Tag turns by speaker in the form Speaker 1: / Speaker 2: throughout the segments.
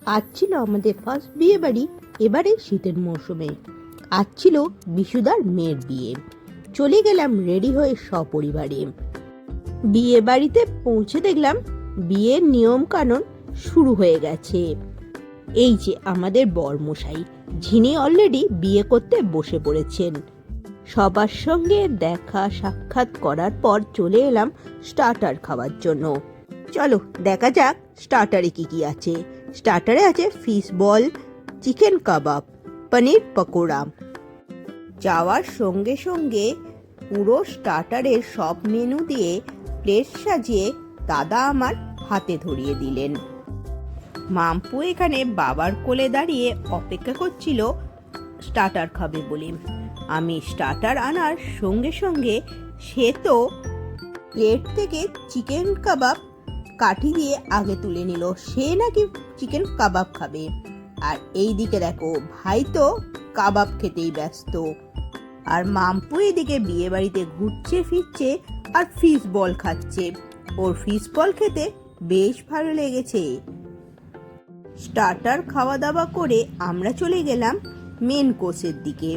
Speaker 1: আজ ছিল আমাদের ফার্স্ট বিয়ে বাড়ি এবারে শীতের মৌসুমে। আজ ছিল বিশুদার মেয়ের বিয়ে। চলে গেলাম রেডি হয়ে সপরিবারে। বিয়ে বাড়িতে পৌঁছে দেখলাম বিয়ের নিয়ম কানুন শুরু হয়ে গেছে। এই যে আমাদের বরমশাই, যিনি অলরেডি বিয়ে করতে বসে পড়েছেন। সবার সঙ্গে দেখা সাক্ষাৎ করার পর চলে এলাম স্টার্টার খাওয়ার জন্য। চলো দেখা যাক স্টার্টারে কি কি আছে। স্টার্টারে আছে ফিশ বল, চিকেন কাবাব, পনির পকোড়া। যাওয়ার সঙ্গে সঙ্গে পুরো স্টার্টারের সব মেনু দিয়ে প্লেট সাজিয়ে দাদা আমার হাতে ধরিয়ে দিলেন। মাম্পু এখানে বাবার কোলে দাঁড়িয়ে অপেক্ষা করছিল স্টার্টার খাবে বলে। আমি স্টার্টার আনার সঙ্গে সঙ্গে সে তো প্লেট থেকে চিকেন কাবাব কাঠি দিয়ে আগে তুলে নিল, সে নাকি চিকেন কাবাব খাবে। আর এই দিকে দেখো ভাই তো কাবাব খেতেই ব্যস্ত, আর মাম্পু এদিকে বিয়ে বাড়িতে ঘুরছে ফিরছে আর ফিশ বল খাচ্ছে। ওর ফিশ বল খেতে বেশ ভালো লেগেছে। স্টার্টার খাওয়া দাওয়া করে আমরা চলে গেলাম মেন কোর্সের দিকে।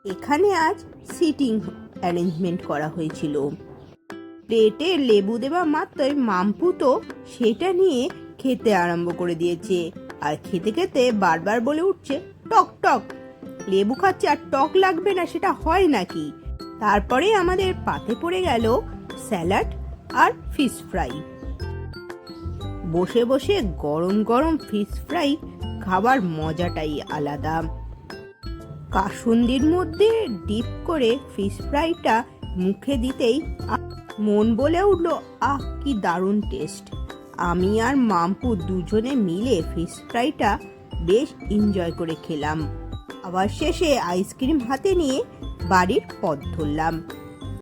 Speaker 1: এখানে আজ সিটিং অ্যারেঞ্জমেন্ট করা হয়েছিল। প্লেটে লেবু দেওয়া মাত্রই মাম্পু তো সেটা নিয়ে খেতে আরম্ভ করে দিয়েছে। আর খেতে খেতে বারবার বলে উঠছে টক টক। লেবু খাচ্ছে আর টক লাগবে না, সেটা হয় নাকি? তারপরে আমাদের পাতে পড়ে গেল স্যালাড আর ফিশ ফ্রাই। বসে বসে গরম গরম ফিশ ফ্রাই খাবার মজাটাই আলাদা। কাসুন্দির মধ্যে ডিপ করে ফিশ ফ্রাইটা মুখে দিতেই মন বলে উঠলো, আহ কি দারুণ টেস্ট। আমি আর মাম্পু দুজনে মিলে ফিশ ফ্রাইটা বেশ এনজয় করে খেলাম। আবার শেষে আইসক্রিম হাতে নিয়ে বাড়ির পথ ধরলাম।